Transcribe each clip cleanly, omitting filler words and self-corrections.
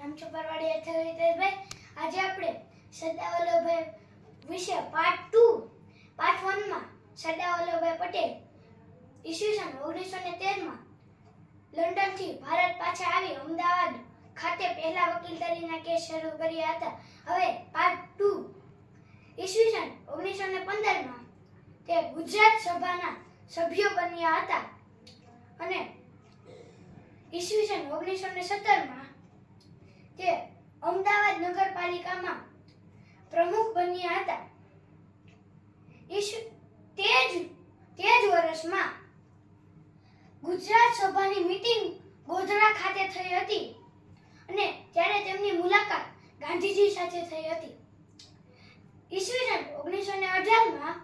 નામ છે પરવાડિયા હિતેશભાઈ. આજે આપણે સરદાર વલ્લભભાઈ વિશે પાર્ટ 2 પાર્ટ 1 માં સરદાર વલ્લભભાઈ પટેલ ઈસવીસન 1913 માં લંડન થી ભારત પાછા આવી અમદાવાદ ખાતે પહેલા વકીલદારીના કેસ શરૂ કર્યા હતા. હવે પાર્ટ 2 ઈસવીસન 1915 માં તે ગુજરાત સભાના સભ્યો બન્યા હતા અને ઈસવીસન 1917 માં તે અમદાવાદ નગરપાલિકામાં પ્રમુખ બન્યા હતા. તે જ વર્ષમાં ગુજરાત સભાની મીટિંગ ગોધરા ખાતે થઈ હતી અને ત્યારે તેમની મુલાકાત ગાંધીજી સાથે થઈ હતી. ઈસવીસન 1918 માં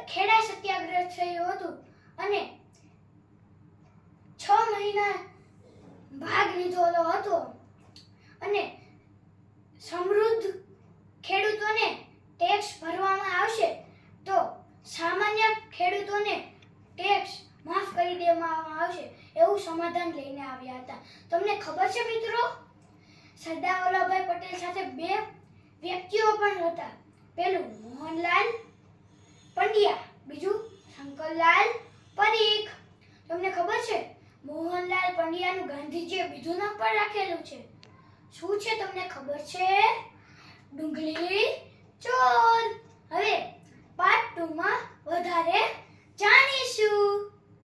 ખેડા સત્યાગ્રહ થયો હતો અને 6 મહિના ભાગ લીધેલો હતો અને સમૃદ્ધ ખેડૂતોને ટેક્સ ભરવામાં આવશે તો સામાન્ય ખેડૂતોને ટેક્સ માફ કરી દેવામાં આવશે એવું સમાધાન લઈને આવ્યા હતા. તમને ખબર છે મિત્રો, સરદાર વલ્લભભાઈ પટેલ સાથે 2 વ્યક્તિઓ પણ હતા. પહેલું મોહનલાલ પંડ્યા, બીજું શંકરલાલ પરીખ. તમને ખબર છે મોહનલાલ પંડ્યાનું ગાંધીજીએ બીજું નામ પણ રાખેલું છે. શું છે તમને ખબર છે? ડુંગળી ચોર. હવે પાર્ટ 2 માં વધારે જાણીશું.